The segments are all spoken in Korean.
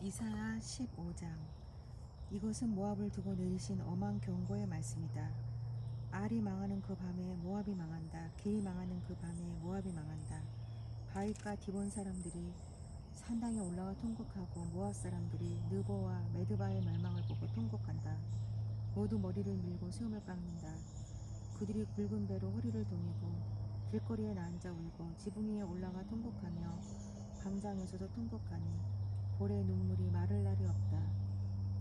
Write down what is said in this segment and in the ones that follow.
이사야 15장. 이것은 모압을 두고 내리신 엄한 경고의 말씀이다. 알이 망하는 그 밤에 모압이 망한다. 길이 망하는 그 밤에 모압이 망한다. 바윗과 디본 사람들이 산당에 올라와 통곡하고 모압 사람들이 느보와 메드바의 멸망을 보고 통곡한다. 모두 머리를 밀고 수염을 깎는다. 그들이 굵은 배로 허리를 동이고 길거리에 앉아 울고 지붕 위에 올라가 통곡하며 광장에서도 통곡하니 볼에 눈물이 마를 날이 없다.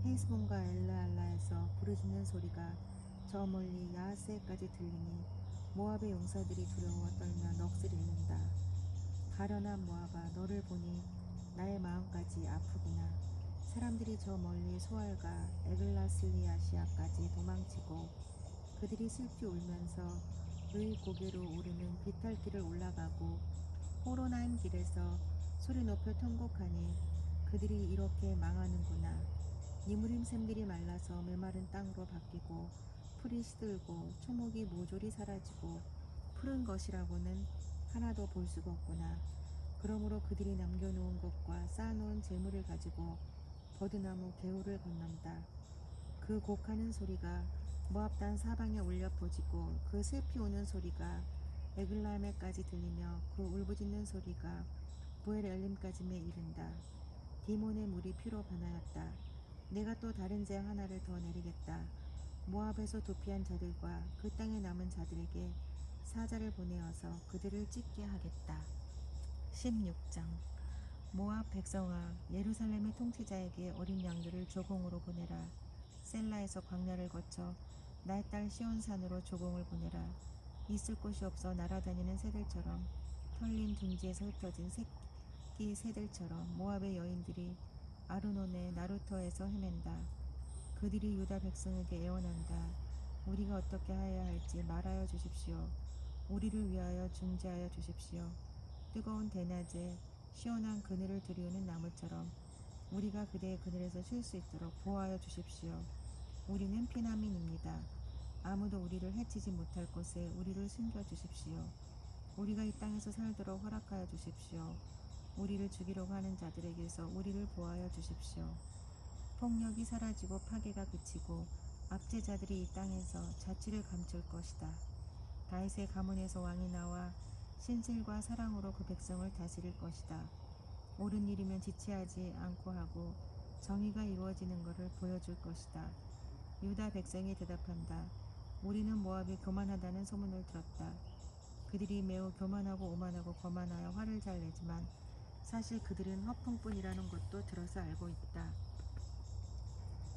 헤스본과 엘라알라에서 부르짖는 소리가 저 멀리 야하스에까지 들리니 모압의 용사들이 두려워 떨며 넋을 잃는다. 가련한 모압아, 너를 보니 나의 마음까지 아프구나. 사람들이 저 멀리 소알과 에글라슬리아시아까지 도망치고 그들이 슬피 울면서 의 고개로 오르는 비탈길을 올라가고 호로나임 길에서 소리 높여 통곡하니 그들이 이렇게 망하는구나. 니무림 샘들이 말라서 메마른 땅으로 바뀌고 풀이 시들고 초목이 모조리 사라지고 푸른 것이라고는 하나도 볼 수가 없구나. 그러므로 그들이 남겨놓은 것과 쌓아놓은 재물을 가지고 버드나무 개울을 건넌다. 그 곡하는 소리가 모압 땅 사방에 울려 퍼지고 그 슬피 우는 소리가 에글라임에까지 들리며 그 울부짖는 소리가 부엘 엘림까지에 이른다. 디몬의 물이 피로 변하였다. 내가 또 다른 재앙 하나를 더 내리겠다. 모압에서 도피한 자들과 그 땅에 남은 자들에게 사자를 보내어서 그들을 찢게 하겠다. 16장. 모압 백성아, 예루살렘의 통치자에게 어린 양들을 조공으로 보내라. 셀라에서 광야를 거쳐 나의 딸 시온산으로 조공을 보내라. 있을 곳이 없어 날아다니는 새들처럼 털린 둥지에서 흩어진 새끼 새들처럼 모압의 여인들이 아르논의 나루터에서 헤맨다. 그들이 유다 백성에게 애원한다. 우리가 어떻게 하여야 할지 말하여 주십시오. 우리를 위하여 중재하여 주십시오. 뜨거운 대낮에 시원한 그늘을 들이우는 나무처럼 우리가 그대의 그늘에서 쉴 수 있도록 보호하여 주십시오. 우리는 피난민입니다. 아무도 우리를 해치지 못할 곳에 우리를 숨겨주십시오. 우리가 이 땅에서 살도록 허락하여 주십시오. 우리를 죽이려고 하는 자들에게서 우리를 보호하여 주십시오. 폭력이 사라지고 파괴가 그치고 압제자들이 이 땅에서 자취를 감출 것이다. 다윗의 가문에서 왕이 나와 신실과 사랑으로 그 백성을 다스릴 것이다. 옳은 일이면 지체하지 않고 하고 정의가 이루어지는 것을 보여줄 것이다. 유다 백성이 대답한다. 우리는 모압이 교만하다는 소문을 들었다. 그들이 매우 교만하고 오만하고 거만하여 화를 잘 내지만 사실 그들은 허풍뿐이라는 것도 들어서 알고 있다.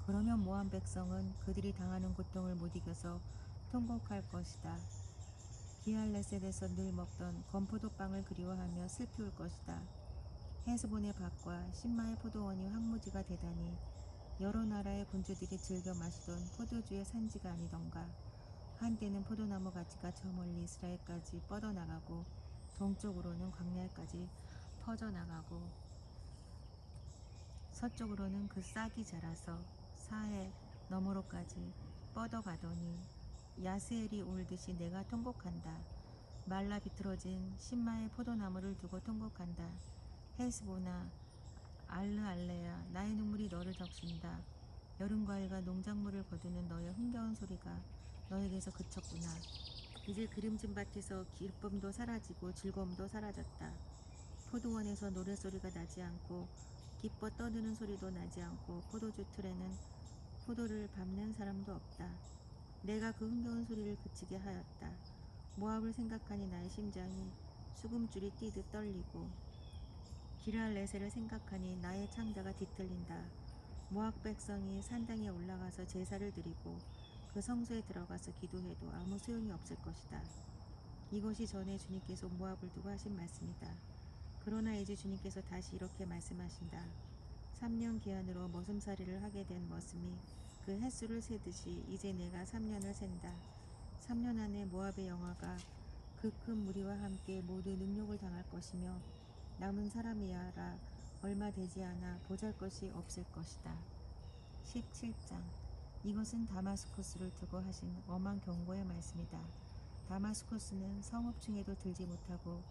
그러면 모압 백성은 그들이 당하는 고통을 못 이겨서 통곡할 것이다. 기알레셋에서 늘 먹던 건포도빵을 그리워하며 슬피 울 것이다. 헤스본의 밭과 신마의 포도원이 황무지가 되다니 여러 나라의 군주들이 즐겨 마시던 포도주의 산지가 아니던가. 한때는 포도나무 가지가 저 멀리 이스라엘까지 뻗어나가고 동쪽으로는 광야까지 퍼져나가고 서쪽으로는 그 싹이 자라서 사해 너머로까지 뻗어가더니 야스엘이 울듯이 내가 통곡한다. 말라 비틀어진 신마의 포도나무를 두고 통곡한다. 헤스보나 알르알레야, 나의 눈물이 너를 적신다. 여름 과일과 농작물을 거두는 너의 흥겨운 소리가 너에게서 그쳤구나. 이제 그림진 밭에서 기쁨도 사라지고 즐거움도 사라졌다. 포도원에서 노랫소리가 나지 않고 기뻐 떠드는 소리도 나지 않고 포도주 틀에는 포도를 밟는 사람도 없다. 내가 그 흥겨운 소리를 그치게 하였다. 모압을 생각하니 나의 심장이 수금줄이 뛰듯 떨리고 기르알레셀을 생각하니 나의 창자가 뒤틀린다. 모압 백성이 산당에 올라가서 제사를 드리고 그 성소에 들어가서 기도해도 아무 소용이 없을 것이다. 이것이 전에 주님께서 모압을 두고 하신 말씀이다. 그러나 이제 주님께서 다시 이렇게 말씀하신다. 3년 기한으로 머슴살이를 하게 된 머슴이 그 횟수를 세듯이 이제 내가 3년을 센다. 3년 안에 모압의 영화가 그 큰 무리와 함께 모두 능욕을 당할 것이며 남은 사람이야라 얼마 되지 않아 보잘것이 없을 것이다. 17장. 이것은 다마스쿠스를 두고 하신 엄한 경고의 말씀이다. 다마스쿠스는 성읍층에도 들지 못하고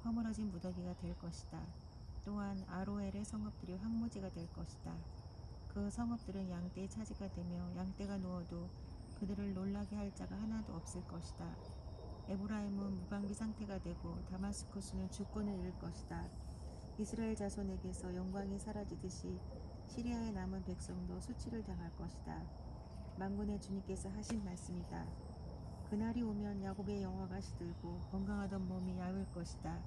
허물어진 무더기가 될 것이다. 또한 아로엘의 성읍들이 황무지가 될 것이다. 그 성읍들은 양떼의 차지가 되며 양떼가 누워도 그들을 놀라게 할 자가 하나도 없을 것이다. 에브라임은 무방비 상태가 되고 다마스쿠스는 주권을 잃을 것이다. 이스라엘 자손에게서 영광이 사라지듯이 시리아의 남은 백성도 수치를 당할 것이다. 만군의 주님께서 하신 말씀이다. 그날이 오면 야곱의 영화가 시들고 건강하던 몸이 야윌 것이다.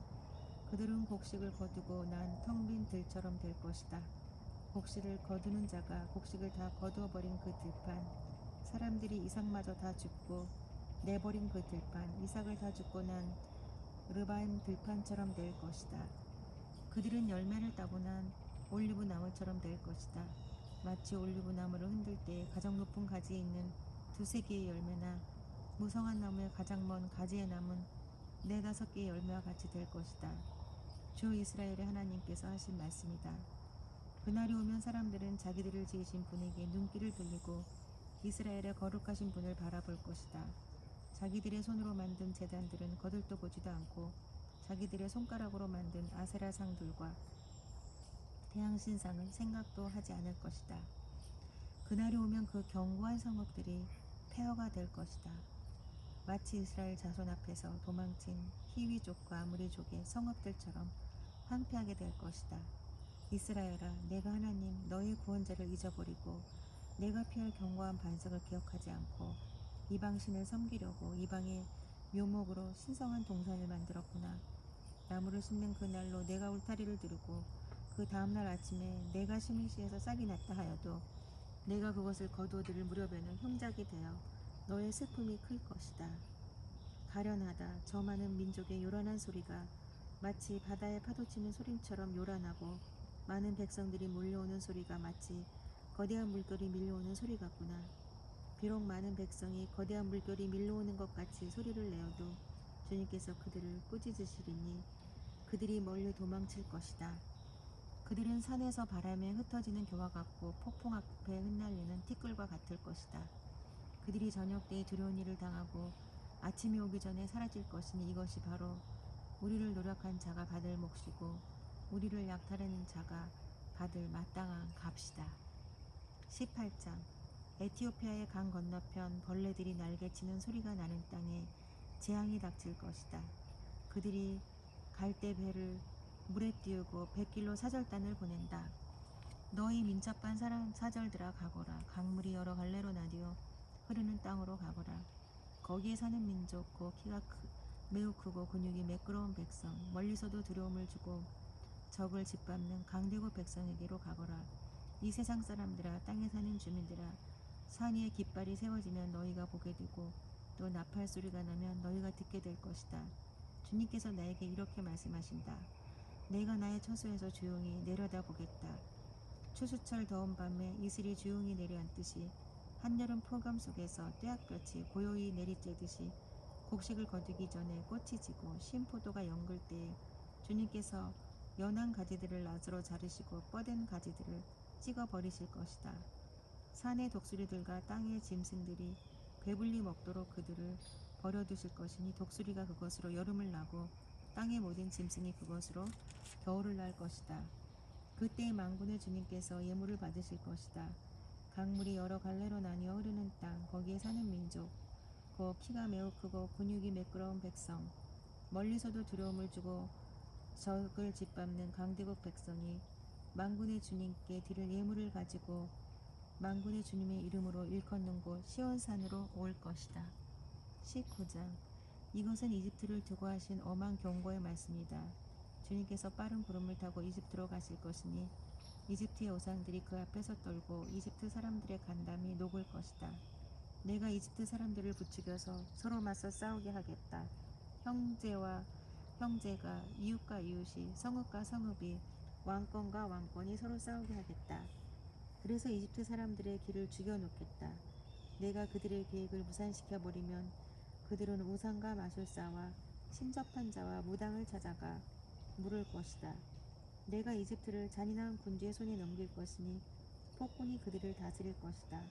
그들은 곡식을 거두고 난 텅 빈 들처럼 될 것이다. 곡식을 거두는 자가 곡식을 다 거두어 버린 그 들판, 사람들이 이삭마저 다 줍고 내버린 그 들판, 이삭을 다 줍고 난 르바임 들판처럼 될 것이다. 그들은 열매를 따고 난 올리브 나무처럼 될 것이다. 마치 올리브 나무를 흔들 때 가장 높은 가지에 있는 두세 개의 열매나 무성한 나무의 가장 먼 가지에 남은 네다섯 개의 열매와 같이 될 것이다. 주 이스라엘의 하나님께서 하신 말씀이다. 그날이 오면 사람들은 자기들을 지으신 분에게 눈길을 돌리고 이스라엘의 거룩하신 분을 바라볼 것이다. 자기들의 손으로 만든 제단들은 거들떠 보지도 않고 자기들의 손가락으로 만든 아세라 상들과 태양신상은 생각도 하지 않을 것이다. 그날이 오면 그 견고한 성읍들이 폐허가 될 것이다. 마치 이스라엘 자손 앞에서 도망친 히위족과 아무리족의 성읍들처럼 황폐하게 될 것이다. 이스라엘아, 내가 하나님 너의 구원자를 잊어버리고 내가 피할 견고한 반석을 기억하지 않고 이방신을 섬기려고 이방의 묘목으로 신성한 동산을 만들었구나. 나무를 심는 그날로 내가 울타리를 두르고 그 다음날 아침에 내가 심은 씨에서 싹이 났다 하여도 내가 그것을 거두어들일 무렵에는 흉작이 되어 너의 슬픔이 클 것이다. 가련하다. 저 많은 민족의 요란한 소리가 마치 바다의 파도치는 소리처럼 요란하고 많은 백성들이 몰려오는 소리가 마치 거대한 물결이 밀려오는 소리 같구나. 비록 많은 백성이 거대한 물결이 밀려오는 것 같이 소리를 내어도 주님께서 그들을 꾸짖으시리니 그들이 멀리 도망칠 것이다. 그들은 산에서 바람에 흩어지는 교와 같고 폭풍 앞에 흩날리는 티끌과 같을 것이다. 그들이 저녁 때에 두려운 일을 당하고 아침이 오기 전에 사라질 것이니 이것이 바로 우리를 노력한 자가 받을 몫이고 우리를 약탈하는 자가 받을 마땅한 값이다. 18장 에티오피아의 강 건너편 벌레들이 날개치는 소리가 나는 땅에 재앙이 닥칠 것이다. 그들이 갈대 배를 물에 띄우고 백길로 사절단을 보낸다. 너희 민첩한 사절들아 가거라. 강물이 여러 갈래로 나뉘어 흐르는 땅으로 가거라. 거기에 사는 민족 곧 키가 매우 크고 근육이 매끄러운 백성, 멀리서도 두려움을 주고 적을 짓밟는 강대국 백성에게로 가거라. 이 세상 사람들아, 땅에 사는 주민들아, 산 위에 깃발이 세워지면 너희가 보게 되고 또 나팔 소리가 나면 너희가 듣게 될 것이다. 주님께서 나에게 이렇게 말씀하신다. 내가 나의 처소에서 조용히 내려다보겠다. 추수철 더운 밤에 이슬이 조용히 내려앉듯이 한여름 폭염 속에서 떼약볕이 고요히 내리쬐듯이 곡식을 거두기 전에 꽃이 지고 신 포도가 연글 때에 주님께서 연한 가지들을 낫으로 자르시고 뻗은 가지들을 찍어 버리실 것이다. 산의 독수리들과 땅의 짐승들이 배불리 먹도록 그들을 버려두실 것이니 독수리가 그것으로 여름을 나고 땅의 모든 짐승이 그것으로 겨울을 날 것이다. 그때 만군의 주님께서 예물을 받으실 것이다. 강물이 여러 갈래로 나뉘어 흐르는 땅, 거기에 사는 민족, 곧 키가 매우 크고 근육이 매끄러운 백성, 멀리서도 두려움을 주고 적을 짓밟는 강대국 백성이 만군의 주님께 드릴 예물을 가지고 만군의 주님의 이름으로 일컫는 곳 시온산으로 올 것이다. 19장 이것은 이집트를 두고 하신 엄한 경고의 말씀이다. 주님께서 빠른 구름을 타고 이집트로 가실 것이니 이집트의 우상들이 그 앞에서 떨고 이집트 사람들의 간담이 녹을 것이다. 내가 이집트 사람들을 부추겨서 서로 맞서 싸우게 하겠다. 형제와 형제가 이웃과 이웃이 성읍과 성읍이 왕권과 왕권이 서로 싸우게 하겠다. 그래서 이집트 사람들의 길을 죽여놓겠다. 내가 그들의 계획을 무산시켜버리면 그들은 우상과 마술사와 신접한 자와 무당을 찾아가 물을 것이다. 내가 이집트를 잔인한 군주의 손에 넘길 것이니 폭군이 그들을 다스릴 것이다.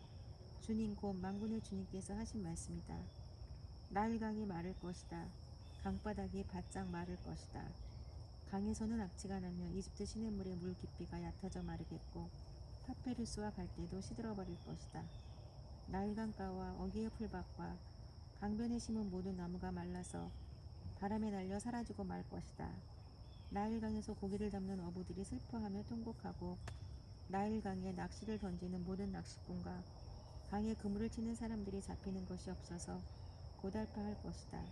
주님 곧 만군의 주님께서 하신 말씀이다. 나일강이 마를 것이다. 강바닥이 바짝 마를 것이다. 강에서는 악취가 나며 이집트 시냇물의 물 깊이가 얕아져 마르겠고 파피루스와 갈대도 시들어버릴 것이다. 나일강가와 어귀의 풀밭과 강변에 심은 모든 나무가 말라서 바람에 날려 사라지고 말 것이다. 나일강에서 고기를 잡는 어부들이 슬퍼하며 통곡하고 나일강에 낚시를 던지는 모든 낚시꾼과 강에 그물을 치는 사람들이 잡히는 것이 없어서 고달파할 것이다.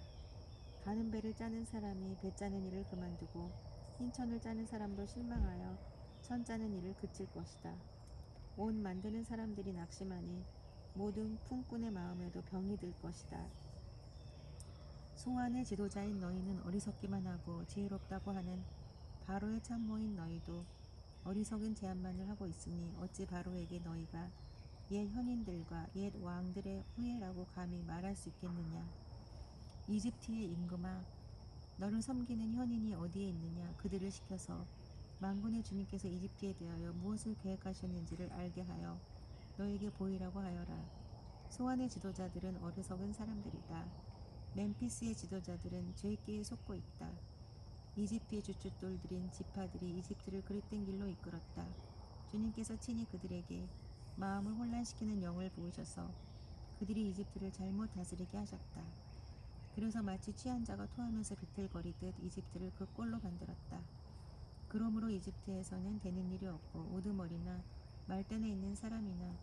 가는 배를 짜는 사람이 배 짜는 일을 그만두고 흰천을 짜는 사람도 실망하여 천 짜는 일을 그칠 것이다. 옷 만드는 사람들이 낙심하니 모든 품꾼의 마음에도 병이 들 것이다. 소환의 지도자인 너희는 어리석기만 하고 지혜롭다고 하는 바로의 참모인 너희도 어리석은 제안만을 하고 있으니 어찌 바로에게 너희가 옛 현인들과 옛 왕들의 후예라고 감히 말할 수 있겠느냐. 이집트의 임금아, 너를 섬기는 현인이 어디에 있느냐. 그들을 시켜서 만군의 주님께서 이집트에 대하여 무엇을 계획하셨는지를 알게 하여 너에게 보이라고 하여라. 소환의 지도자들은 어리석은 사람들이다. 멤피스의 지도자들은 죄악기에 속고 있다. 이집트의 주춧돌들인 지파들이 이집트를 그릇된 길로 이끌었다. 주님께서 친히 그들에게 마음을 혼란시키는 영을 부으셔서 그들이 이집트를 잘못 다스리게 하셨다. 그래서 마치 취한 자가 토하면서 비틀거리듯 이집트를 그 꼴로 만들었다. 그러므로 이집트에서는 되는 일이 없고 우두머리나 말단에 있는 사람이나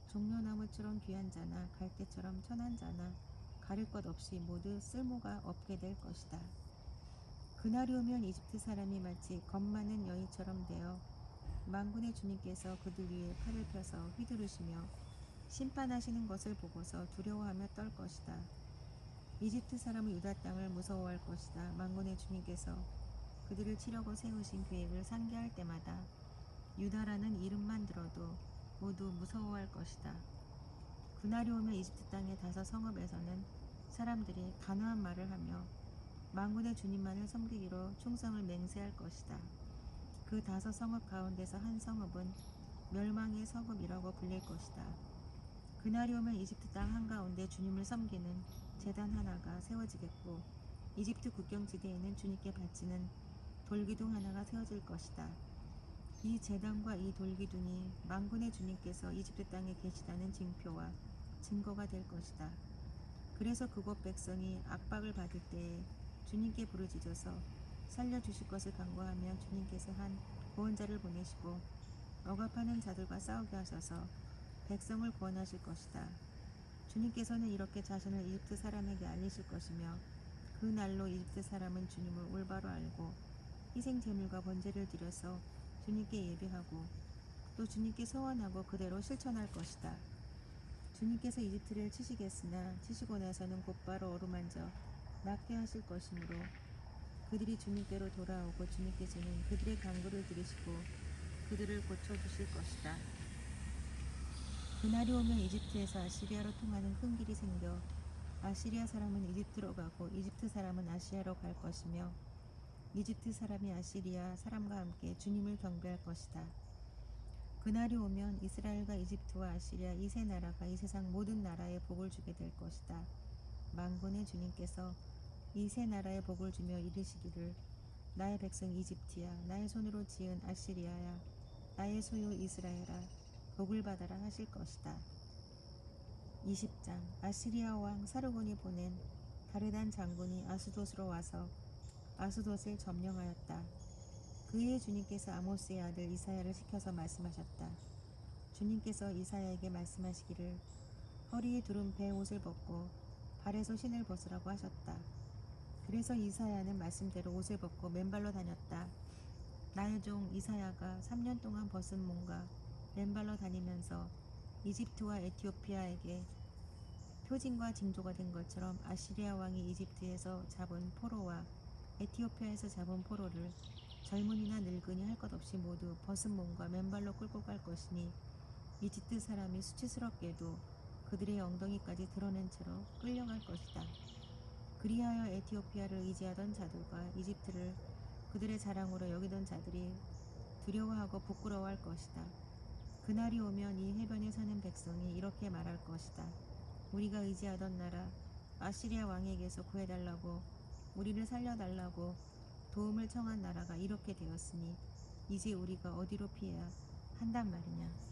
종려나무처럼 귀한 자나 갈대처럼 천한 자나 가릴 것 없이 모두 쓸모가 없게 될 것이다. 그날이 오면 이집트 사람이 마치 겁 많은 여인처럼 되어 만군의 주님께서 그들 위에 팔을 펴서 휘두르시며 심판하시는 것을 보고서 두려워하며 떨 것이다. 이집트 사람은 유다 땅을 무서워할 것이다. 만군의 주님께서 그들을 치려고 세우신 계획을 상기할 때마다 유다라는 이름만 들어도 모두 무서워할 것이다. 그날이 오면 이집트 땅의 다섯 성읍에서는 사람들이 간화한 말을 하며 만군의 주님만을 섬기기로 충성을 맹세할 것이다. 그 다섯 성읍 가운데서 한 성읍은 멸망의 성읍이라고 불릴 것이다. 그날이 오면 이집트 땅 한가운데 주님을 섬기는 제단 하나가 세워지겠고 이집트 국경지대에는 주님께 바치는 돌기둥 하나가 세워질 것이다. 이 제단과 이 돌기둥이 만군의 주님께서 이집트 땅에 계시다는 징표와 증거가 될 것이다. 그래서 그곳 백성이 압박을 받을 때에 주님께 부르짖어서 살려주실 것을 간구하면 주님께서 한 구원자를 보내시고 억압하는 자들과 싸우게 하셔서 백성을 구원하실 것이다. 주님께서는 이렇게 자신을 이집트 사람에게 알리실 것이며 그 날로 이집트 사람은 주님을 올바로 알고 희생 제물과 번제를 드려서 주님께 예배하고 또 주님께 서원하고 그대로 실천할 것이다. 주님께서 이집트를 치시겠으나 치시고 나서는 곧바로 어루만져 낫게 하실 것이므로 그들이 주님께로 돌아오고 주님께서는 그들의 간구를 들으시고 그들을 고쳐주실 것이다. 그날이 오면 이집트에서 아시리아로 통하는 큰 길이 생겨 아시리아 사람은 이집트로 가고 이집트 사람은 아시아로 갈 것이며 이집트 사람이 아시리아 사람과 함께 주님을 경배할 것이다. 그날이 오면 이스라엘과 이집트와 아시리아 이 세 나라가 이 세상 모든 나라에 복을 주게 될 것이다. 만군의 주님께서 이 세 나라에 복을 주며 이르시기를 나의 백성 이집트야, 나의 손으로 지은 아시리아야, 나의 소유 이스라엘아, 복을 받아라 하실 것이다. 20장 아시리아 왕 사르곤이 보낸 다르단 장군이 아스돗으로 와서 아스돗을 점령하였다. 그의 주님께서 아모스의 아들 이사야를 시켜서 말씀하셨다. 주님께서 이사야에게 말씀하시기를 허리에 두른 배 옷을 벗고 발에서 신을 벗으라고 하셨다. 그래서 이사야는 말씀대로 옷을 벗고 맨발로 다녔다. 나의 종 이사야가 3년 동안 벗은 몸과 맨발로 다니면서 이집트와 에티오피아에게 표징과 징조가 된 것처럼 아시리아 왕이 이집트에서 잡은 포로와 에티오피아에서 잡은 포로를 젊은이나 늙은이 할 것 없이 모두 벗은 몸과 맨발로 끌고 갈 것이니 이집트 사람이 수치스럽게도 그들의 엉덩이까지 드러낸 채로 끌려갈 것이다. 그리하여 에티오피아를 의지하던 자들과 이집트를 그들의 자랑으로 여기던 자들이 두려워하고 부끄러워할 것이다. 그날이 오면 이 해변에 사는 백성이 이렇게 말할 것이다. 우리가 의지하던 나라 아시리아 왕에게서 구해달라고, 우리를 살려달라고 도움을 청한 나라가 이렇게 되었으니 이제 우리가 어디로 피해야 한단 말이냐.